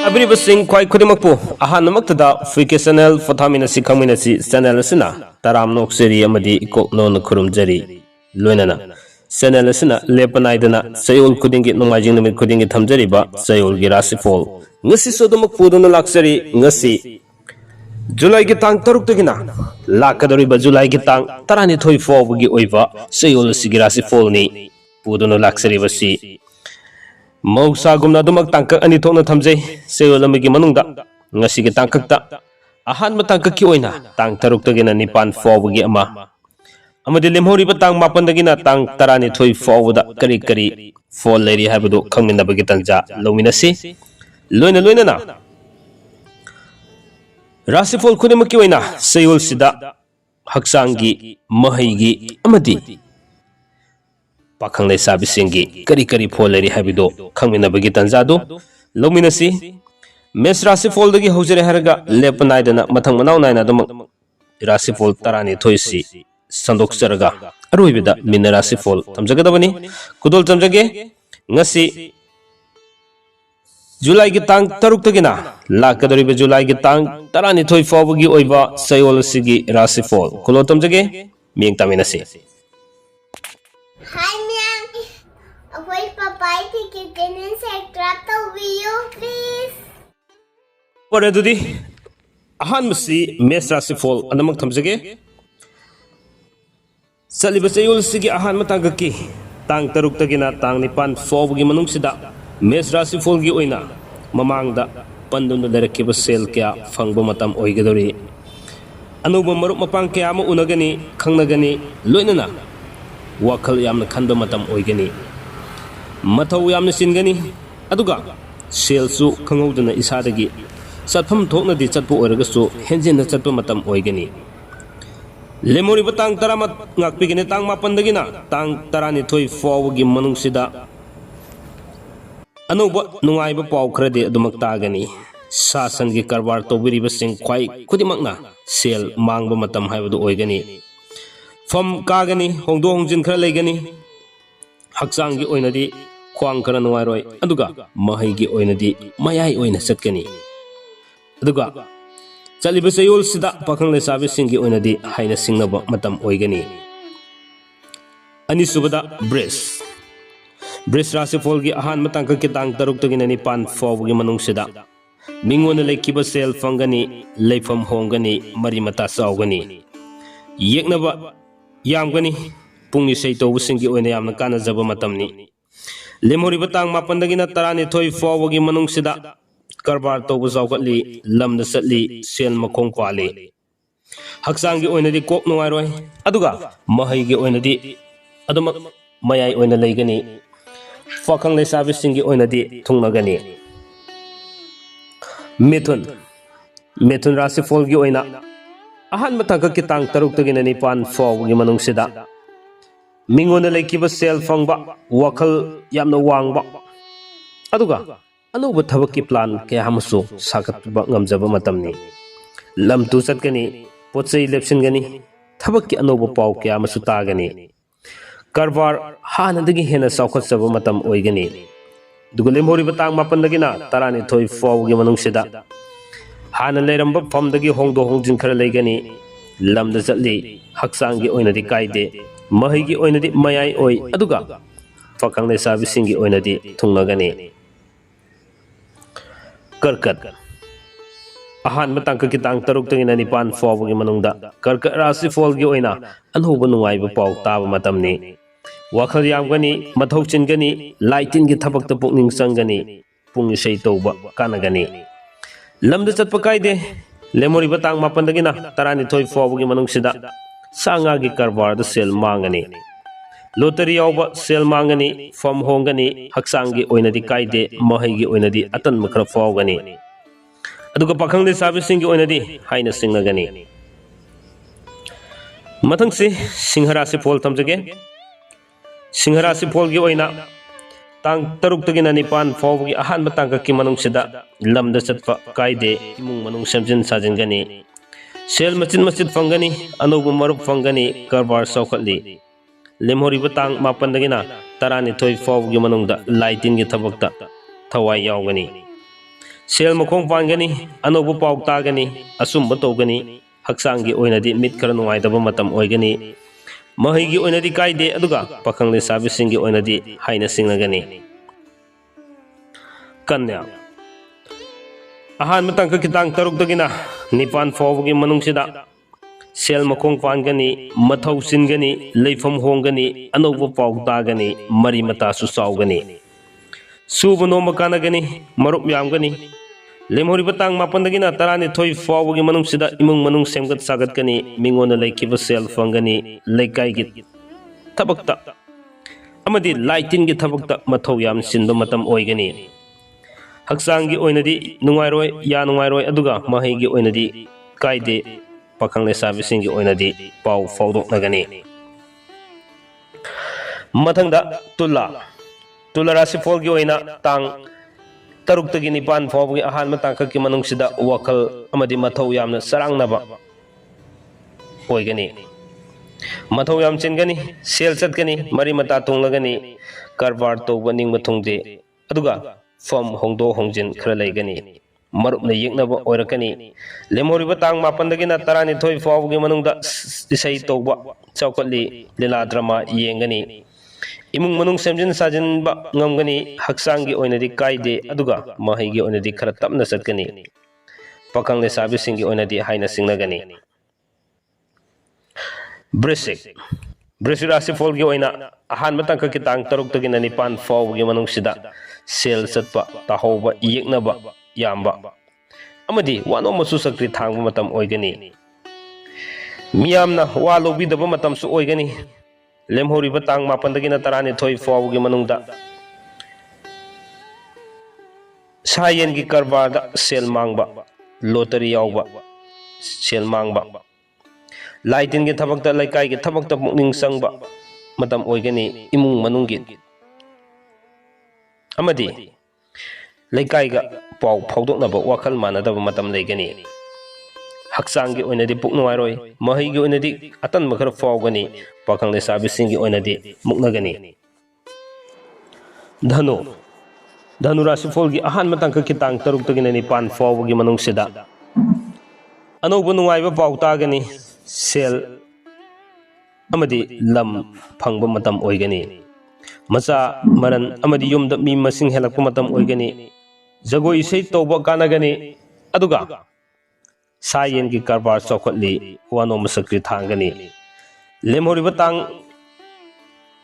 Abiribasing kwai khudimakpu ahanmaktada free channel phathaminasi khangminasi channel asina taramnok seri amadi ikoknon khurumjari loinana channel asina lepanaidana sayol khudingi nomajing numit khudingi thamjariba sayol gi rasifol ngasi sodomakpu dona laksari ngasi July ki tang taruk tagina lakadoriba July ki tang tarani thoi fawgi oiba sayol sigi rasifol ni pudona laksari basi Mausa gumna dumak tangkak ani thokna thamjai seyolamigi manungda ngasi gi tangkakta ahan ma tangkak ki oina tang taruk tagina nipan fawgi ama amadi lemhori ba tang mapan dagina tang tarani thoi fawda kari kari fall leri habadu khangmina bagi tanja lominasi loina na rasifol khudimaki oina seyol sida haksangi mahaigi amadi Pakhang lai sabi singi kari foleri habido khangmina bagi tanjado lominasi mes rasi fol dagi hojere haraga lepanai dana mathang manau naina dum rasi fol tarani thoisi sandok saraga aroibida min rasi fol tamjaga dabani kudol tamjage ngasi July gi tang taruk tagina lakadoriba July gi tang tarani thoi fawgi oiba sayol sigi rasi fol kulo tamjage ming taminasi Hi, Ma'am. Wait, Papa, you can subscribe the video, please. Ore dudi ahan masi mes rasi fol anamak thamjage saliba sayol sigi ahan matang ki tang taruk tagina tang nipan fawgi manung sida mes rasi fol gi oina mamangda pandun lerekiba sel kya fangba matam oigadori anuba marup mapang kya ma unagani khangnagani loinana Wakal yamna khanba matam oigani mathau yamna singani aduga selsu khanguduna isadagi satpham thokna di chatpu oiragasu henjena chatpa matam oigani lemori batang taramat ngakpigini tang mapandagina tang tarani thoi fawgi manungsida anuba nungaiba paw khrade adumak tagani sasangi karbar tobiriba sing khwai khudimakna sel mangba matam haibadu oigani Fam kagani hongdo hongjin khara legani haksangi oinadi khwang khara nuwairoi aduga mahaigi oinadi mayai oina satkani aduga chaliba sayol sida pakhang le sabi singi oinadi haina singnaba matam oigani ani subada bres rasi folgi ahan matang ka kitang taruk tagina ni pan fawgi manung sida mingona lekiba sel fangani leifam hongani mari mata saugani yeknaba Yamgani pungi sei tobu singi oina yamna kana jaba matamni lemhori batang mapandagina tarani thoi fawgi manung sida karbar tobu zawgatli lamda satli sel makhong kwali haksangi oina di kok nuwairoi aduga mahaigi oina di aduma mayai oina leigani fakhang le sabi singi oina di thungnagani methun rasi folgi oina ahan matangka kitang taruk tagina nipan fawgi manung sida mingona lekiba sel fangba wakal yamna wangba aduga anuba thabaki plan kaya hamasu sakatba ngamjaba matamni lamtu satkani potsei lepsingani thabaki anuba paw kaya hamasu tagani karbar hanadagi hena saukhatsaba matam oigani dugule mori batang mapandagina tarani thoi fawgi manung sida Hana leramba famdagi hongdo hongjin khara legani lamda chatli haksangi oinadi kaide mahigi oinadi mayai oi aduga fakang le sabi singi oinadi thungnagani karkat ahan matang ka kitang taruk tangina nipan fawgi manungda karkat rasi folgi oina anhuba nungaiba paw taba matamni wakhal yamgani mathau chingani laitin gi thabakta pukning sangani pungi sei toba kanagani lamda chatpa kaide lemori batang mapandagina tarani thoi fawgi manung sida sanga gi karbar da sel mangani lottery yawba sel mangani fam hongani haksangi oinadi kaide mahaigi oinadi atan makhra fawgani aduga pakhang le sabi singi oinadi haina singnagani mathang se singhara se fol tamjage singhara se folgi oina tang taruk tagina nipan fawgi ahan batang ka kimanung sida lamda chatpa kaide imung manung samjin sajingani sel masjid fangani anubu marup fangani karbar saukatli lemhori batang mapandagina tarani thoi fawgi manungda laitin gi thabakta thawai yawgani ꯁꯦꯜ ꯃꯈꯣꯡ ꯄꯥꯟꯒꯅꯤ ꯑꯅꯧꯕ ꯄꯥꯎ ꯇꯥꯒꯅꯤ ꯑꯆꯨꯝꯕ ꯇꯧꯒꯅꯤ ꯍꯛꯆꯥꯡꯒꯤ ꯑꯣꯏꯅꯗꯤ ꯃꯤꯠ ꯈꯔ ꯅꯨꯡꯉꯥꯏꯇꯕ ꯃꯇꯝ ꯑꯣꯏꯒꯅꯤ ꯃꯍꯩꯒꯤ ꯑꯣꯏꯅꯗꯤ ꯀꯥꯏꯗꯦ ꯑꯗꯨꯒ ꯄꯥꯈꯪ ꯂꯩꯁꯥꯕꯤꯁꯤꯡꯒꯤ ꯑꯣꯏꯅꯗꯤ ꯍꯥꯏꯅ ꯁꯤꯡꯅꯒꯅꯤ ꯀꯟꯌꯥ ꯑꯍꯥꯟꯕ ꯇꯥꯡꯀꯛ ꯇꯥꯡ 6ꯇꯒꯤꯅ 9 ꯐꯥꯎꯕꯒꯤ ꯃꯅꯨꯡꯁꯤꯗ ꯁꯦꯜ ꯃꯈꯣꯡ ꯄꯥꯟꯒꯅꯤ ꯃꯊꯧ ꯆꯤꯟꯒꯅꯤ ꯂꯩꯐꯝ ꯍꯣꯡꯒꯅꯤ ꯑꯅꯧꯕ ꯄꯥꯎ ꯇꯥꯒꯅꯤ ꯃꯔꯤ ꯃꯇꯥꯁꯨ ꯆꯥꯎꯒꯅꯤ ꯁꯨꯕ ꯅꯣꯝꯕ ꯀꯥꯟꯅꯒꯅꯤ ꯃꯔꯨꯞ ꯌꯥꯝꯒꯅꯤ ꯂꯦꯝꯍꯧꯔꯤꯕ ꯇꯥꯡ 7ꯗꯒꯤꯅ 12 ꯐꯥꯎꯕꯒꯤ ꯃꯅꯨꯡꯁꯤꯗ ꯏꯃꯨꯡ ꯃꯅꯨꯡ ꯁꯦꯝꯒꯠ ꯁꯥꯒꯠꯀꯅꯤ ꯃꯤꯉꯣꯟꯗ ꯂꯩꯈꯤꯕ ꯁꯦꯜ ꯐꯪꯒꯅꯤ ꯂꯩꯀꯥꯏꯒꯤ ꯊꯕꯛꯇ ꯑꯃꯗꯤ ꯂꯥꯏꯇꯤꯟꯒꯤ ꯊꯕꯛꯇ ꯃꯊꯧ ꯌꯥꯝ ꯆꯤꯟꯕ ꯃꯇꯝ ꯑꯣꯏꯒꯅꯤ ꯍꯛꯆꯥꯡꯒꯤ ꯑꯣꯏꯅꯗꯤ ꯅꯨꯡꯉꯥꯏꯔꯣꯏ ꯅꯨꯡꯉꯥꯏꯔꯣꯏ ꯑꯗꯨꯒ ꯃꯍꯩꯒꯤ ꯑꯣꯏꯅꯗꯤ ꯀꯥꯏꯗꯦ ꯄꯥꯈꯪ ꯂꯩꯁꯥꯕꯤꯁꯤꯡꯒꯤ ꯑꯣꯏꯅꯗꯤ ꯄꯥꯎ ꯐꯥꯎꯗꯣꯛꯅꯒꯅꯤ ꯃꯊꯪꯗ ꯇꯨꯂꯥ ꯔꯥꯁꯤꯐꯣꯜꯒꯤ ꯑꯣꯏꯅ ꯇꯥꯡ 6ꯇꯒꯤ 9 ꯐꯥꯎꯕꯒꯤ ꯑꯍꯥꯟꯕ ꯇꯥꯡꯀꯛꯀꯤ ꯃꯅꯨꯡꯁꯤꯗ ꯋꯥꯈꯜ ꯑꯃꯗꯤ ꯃꯊꯧ ꯌꯥꯝꯅ ꯆꯔꯥꯡꯅꯕ ꯑꯣꯏꯒꯅꯤ ꯃꯊꯧ ꯌꯥꯝ ꯆꯤꯟꯒꯅꯤ ꯁꯦꯜ ꯆꯠꯀꯅꯤ ꯃꯔꯤ ꯃꯇꯥ ꯊꯨꯡꯂꯒꯅꯤ ꯀꯔꯕꯥꯔ ꯇꯧꯕ ꯅꯤꯡꯕ ꯊꯨꯡꯗꯦ ꯑꯗꯨꯒ ꯐꯝ ꯍꯣꯡꯗꯣꯛ ꯍꯣꯡꯖꯤꯟ ꯈꯔ ꯂꯩꯒꯅꯤ ꯃꯔꯨꯞꯅ ꯌꯦꯛꯅꯕ ꯑꯣꯏꯔꯛꯀꯅꯤ ꯂꯦꯝꯍꯧꯔꯤꯕ ꯇꯥꯡ 12ꯗꯒꯤꯅ 12 ꯐꯥꯎꯕꯒꯤ ꯃꯅꯨꯡꯗ ꯏꯁꯩ ꯇꯧꯕ ꯆꯥꯎꯈꯠꯂꯤ ꯂꯤꯂꯥ ꯗ꯭ꯔꯃꯥ ꯌꯦꯡꯒꯅꯤ ꯏꯃꯨꯡ ꯃꯅꯨꯡ ꯁꯦꯝꯖꯤꯟ ꯁꯥꯖꯤꯟꯕ ꯉꯝꯒꯅꯤ ꯍꯛꯆꯥꯡꯒꯤ ꯑꯣꯏꯅꯗꯤ ꯀꯥꯏꯗꯦ ꯑꯗꯨꯒ ꯃꯍꯩꯒꯤ ꯑꯣꯏꯅꯗꯤ ꯈꯔ ꯇꯞꯅ ꯆꯠꯀꯅꯤ ꯄꯥꯈꯪ ꯂꯩꯁꯥꯕꯤꯁꯤꯡꯒꯤ ꯑꯣꯏꯅꯗꯤ ꯍꯥꯏꯅ ꯁꯤꯡꯅꯒꯅꯤ ꯕ꯭ꯔꯤꯁꯤꯛ ꯔꯥꯁꯤꯐꯣꯜꯒꯤ ꯑꯣꯏꯅ ꯑꯍꯥꯟꯕ ꯇꯥꯡꯀꯛꯀꯤ ꯇꯥꯡ 6ꯇꯒꯤꯅ 9 ꯐꯥꯎꯕꯒꯤ ꯃꯅꯨꯡꯁꯤꯗ ꯁꯦꯜ ꯆꯠꯄ ꯇꯥꯍꯧꯕ ꯌꯦꯛꯅꯕ ꯌꯥꯝꯕ ꯑꯃꯗꯤ ꯋꯥꯅꯣꯝꯕꯁꯨ ꯆꯀ꯭ꯔꯤ ꯊꯥꯡꯕ ꯃꯇꯝ ꯑꯣꯏꯒꯅꯤ ꯃꯤꯌꯥꯝꯅ ꯋꯥ ꯂꯧꯕꯤꯗꯕ ꯃꯇꯝꯁꯨ ꯑꯣꯏꯒꯅꯤ ꯂꯦꯝꯍꯧꯔꯤꯕ ꯇꯥꯡ 7ꯗꯒꯤꯅ 12 ꯐꯥꯎꯕꯒꯤ ꯃꯅꯨꯡꯗ ꯁꯥ ꯌꯦꯟꯒꯤ ꯀꯔꯕꯥꯔꯗ ꯁꯦල් ꯃꯥꯡꯕ ꯂꯣꯇꯔꯤ ꯌꯥꯎꯕ ꯁꯦꯜ ꯃꯥꯡꯕ ꯂꯥꯏ ꯇꯤꯟꯒꯤ ꯊꯕꯛꯇ ꯂꯩꯀꯥꯏꯒꯤ ꯊꯕꯛꯇ ꯄꯨꯛꯅꯤꯡ ꯆꯪꯕ ꯃꯇꯝ ꯑꯣꯏꯒꯅꯤ ꯏꯃꯨꯡ ꯃꯅꯨꯡꯒꯤ ꯑꯃꯗꯤ ꯂꯩꯀꯥꯏꯒ ꯄꯥꯎ ꯐꯥꯎꯗꯣꯛꯅꯕ ꯋꯥꯈꯜ ꯃꯥꯟꯅꯗꯕ ꯃꯇꯝ ꯂꯩꯒꯅꯤ ꯍꯛꯆꯥꯡꯒꯤ ꯑꯣꯏꯅꯗꯤ ꯄꯨꯛ ꯅꯨꯡꯉꯥꯏꯔꯣꯏ ꯃꯍꯩꯒꯤ ꯑꯣꯏꯅꯗꯤ ꯑꯇꯟꯕ ꯈꯔ ꯐꯥꯎꯒꯅꯤ ꯄꯥꯈꯪ ꯂꯩꯁꯥꯕꯤꯁꯤꯡꯒꯤ ꯑꯣꯏꯅꯗꯤ ꯃꯨꯛꯅꯒꯅꯤ ꯙꯅꯨ ꯔꯥꯁꯤꯐꯣꯜꯒꯤ ꯑꯍꯥꯟꯕ ꯇꯥꯡꯀꯛꯀꯤ ꯇꯥꯡ 6ꯇꯒꯤꯅ 9 ꯐꯥꯎꯕꯒꯤ ꯃꯅꯨꯡꯁꯤꯗ ꯑꯅꯧꯕ ꯅꯨꯡꯉꯥꯏꯕ ꯄꯥꯎ ꯇꯥꯒꯅꯤ ꯁꯦꯜ ꯑꯃꯗꯤ ꯂꯝ ꯐꯪꯕ ꯃꯇꯝ ꯑꯣꯏꯒꯅꯤ ꯃꯆꯥ ꯃꯔꯟ ꯑꯃꯗꯤ ꯌꯨꯝꯗ ꯃꯤ ꯃꯁꯤꯡ ꯍꯦꯜꯂꯛꯄ ꯃꯇꯝ ꯑꯣꯏꯒꯅꯤ ꯖꯒꯣꯏ ꯏꯁꯩ ꯇꯧꯕ ꯀꯥꯟꯅꯒꯅꯤ ꯑꯗꯨꯒ ꯁꯥ ꯌꯦꯟꯒꯤ ꯀꯔꯕꯥꯔ ꯆꯥꯎꯈꯠꯂꯤ ꯋꯥꯅꯣꯝꯕ ꯆꯀ꯭ꯔꯤ ꯊꯥꯡꯒꯅꯤ ꯂꯦꯝꯍꯧꯔꯤꯕ ꯇꯥꯡ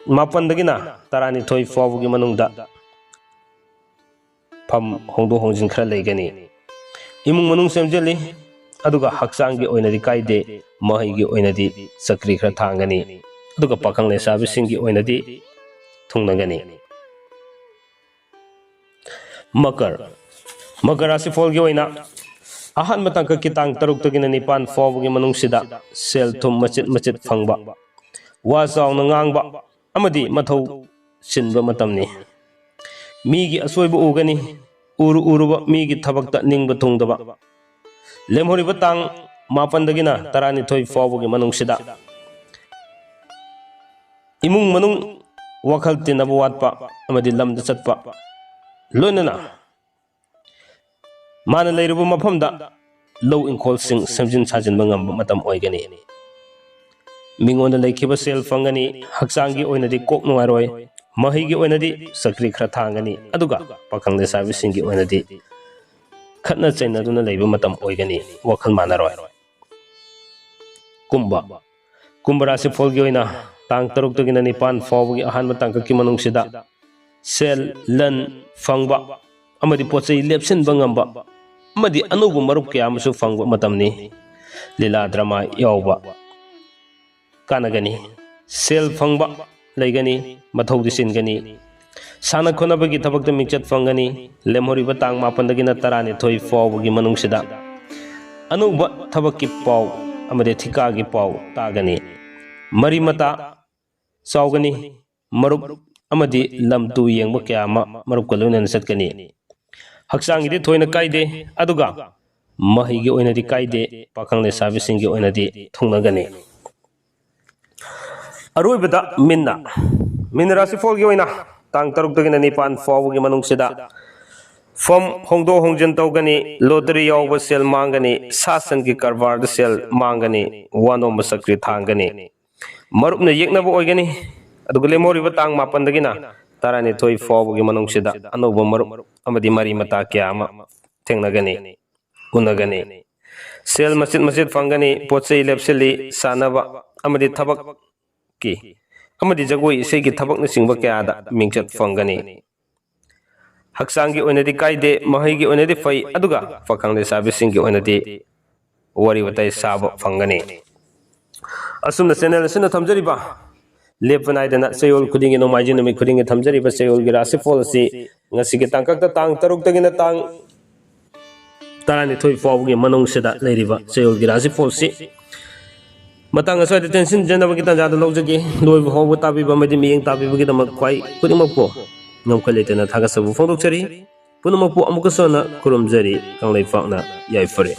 7ꯗꯒꯤꯅ 12 ꯐꯥꯎꯕꯒꯤ ꯃꯅꯨꯡꯗ ꯐꯝ ꯍꯣꯡꯗꯣꯛ ꯍꯣꯡꯖꯤꯟ ꯈꯔ ꯂꯩꯒꯅꯤ ꯏꯃꯨꯡ ꯃꯅꯨꯡ ꯁꯦꯝꯖꯤꯜꯂꯤ ꯑꯗꯨꯒ ꯍꯛꯆꯥꯡꯒꯤ ꯑꯣꯏꯅꯗꯤ ꯀꯥꯏꯗꯦ ꯃꯍꯩꯒꯤ ꯑꯣꯏꯅꯗꯤ ꯆꯀ꯭ꯔꯤ ꯈꯔ ꯊꯥꯡꯒꯅꯤ ꯑꯗꯨꯒ ꯄꯥꯈꯪ ꯂꯩꯁꯥꯕꯤꯁꯤꯡꯒꯤ ꯑꯣꯏꯅꯗꯤ ꯊꯨꯡꯅꯒꯅꯤ ꯃꯀꯔ ꯔꯥꯁꯤꯐꯣꯜꯒꯤ ꯑꯣꯏꯅ ꯑꯍꯥꯟꯕ ꯇꯥꯡꯀꯛꯀꯤ ꯇꯥꯡ 6ꯇꯒꯤꯅ 9 ꯐꯥꯎꯕꯒꯤ ꯃꯅꯨꯡꯁꯤꯗ ꯁꯦꯜ ꯊꯨꯝ ꯃꯆꯤꯠ ꯃꯆꯤꯠ ꯐꯪꯕ ꯋꯥ ꯆꯥꯎꯅ ꯉꯥꯡꯕ ꯑꯃꯗꯤ ꯃꯊꯧ ꯆꯤꯟꯕ ꯃꯇꯝꯅꯤ ꯃꯤꯒꯤ ꯑꯁꯣꯏꯕ ꯎꯒꯅꯤ ꯎꯔꯨꯕ ꯃꯤꯒꯤ ꯊꯕꯛꯇ ꯅꯤꯡꯕ ꯊꯨꯡꯗꯕ ꯂꯦꯝꯍꯧꯔꯤꯕ ꯇꯥꯡ 7ꯗꯒꯤꯅ 12 ꯐꯥꯎꯕꯒꯤ ꯃꯅꯨꯡꯁꯤꯗ ꯏꯃꯨꯡ मनुंग वखल तिनब वाटपा अमदि लमद चटपा लोनना माना लेरुब मफमदा लौ इंखोल सिंग समजिन साजिन बंगम मतम ओइगनी मिंगोन लेखिबा सेल फंगनी हक्सांगी ओइनदि कोक नुवारोय महिगी ओइनदि सक्रि खरा थांगनी अदुगा पखंग ले साबि सिंगी ओइनदि खतना चैनदुना लेबा मतम ओइगनी वखल मानारोय कुंभ राशि फलगी ओइना तांग तरुक तगिना निपान फावगी अहान तांग की मनुंगसिदा सेल लन फंगबा अमदि पोचै लेप्सिन बंगमबा अमदि अनुगु मरुप कयामसु फंगबा मतमनी लीला ड्रामा यावबा कानगनी सेल फंगबा लेगनी मथौदि सिनगनी साना खोनबगी थबकत मिक्चत फंगनी लेमोरिबा तांग मापनदगिना तरानि थोइ फावगी मनुंगसिदा अनुबा थबकि पाव अमदि थिकागी पाव तागनी मरी मता सावगनी मरुप अमदि लमतु येंग क्या मरुप कलोनन सत्कनी हक्सांगी थोइना कायदे अदुगा महिगी ओइनदि कायदे पाखंग लेसाबिसिंगी ओइनदि थुंगनगनी अरोइबदा मिन राशि फलगी ओइना तांग तरुक तगिना निपान फावगी मनुंगसिदा फॉर्म होंदो होंजन तौगनी लॉटरी याव सेल मांगनी सासन की कारबार सेल मांगनी वानो मसक्री थांगनी मरुप ने येकनबो ओइगनी अदुग लेमोरिबा तांग मापनदगिना तारानी थोई फावगी मनुंगसिदा अनोबो मरुप अमदी मरी मता क्या अमा थेंगनगनी उनगनी सेल मस्जिद मस्जिद फंगनी पोचै लेपसिली सानबा अमदी थबक की अमदी जगोई इसे की थबक न सिंगबा क्यादा मिंगचत फंगनी हक्सांगी ओइनदी काइदे महैगी ओइनदी फै अदुगा फखंग लेसाबिसिंगी ओइनदी वरी बतै साब फंगनी असुमना चैनल सिना थमजरिबा लेपनाइदना चयोल खुदिंगी नोमाइजिन नमी खुदिंगी थमजरिबा चयोल गी राशिफल असि ngasiगी tangkakta tang taruk tagina tang tarani thoi fawgi manong seda leiriba chayol gi rashifol si matang asoi de tension janaba gi tanja da lojagi loibu hobu tabi ba madi miyeng tabi ba gi damak kwai kudimak po ngomkhaletena thaga sabu phondok chari punamak po amuka sona kurum jari kanglai fakna yai fare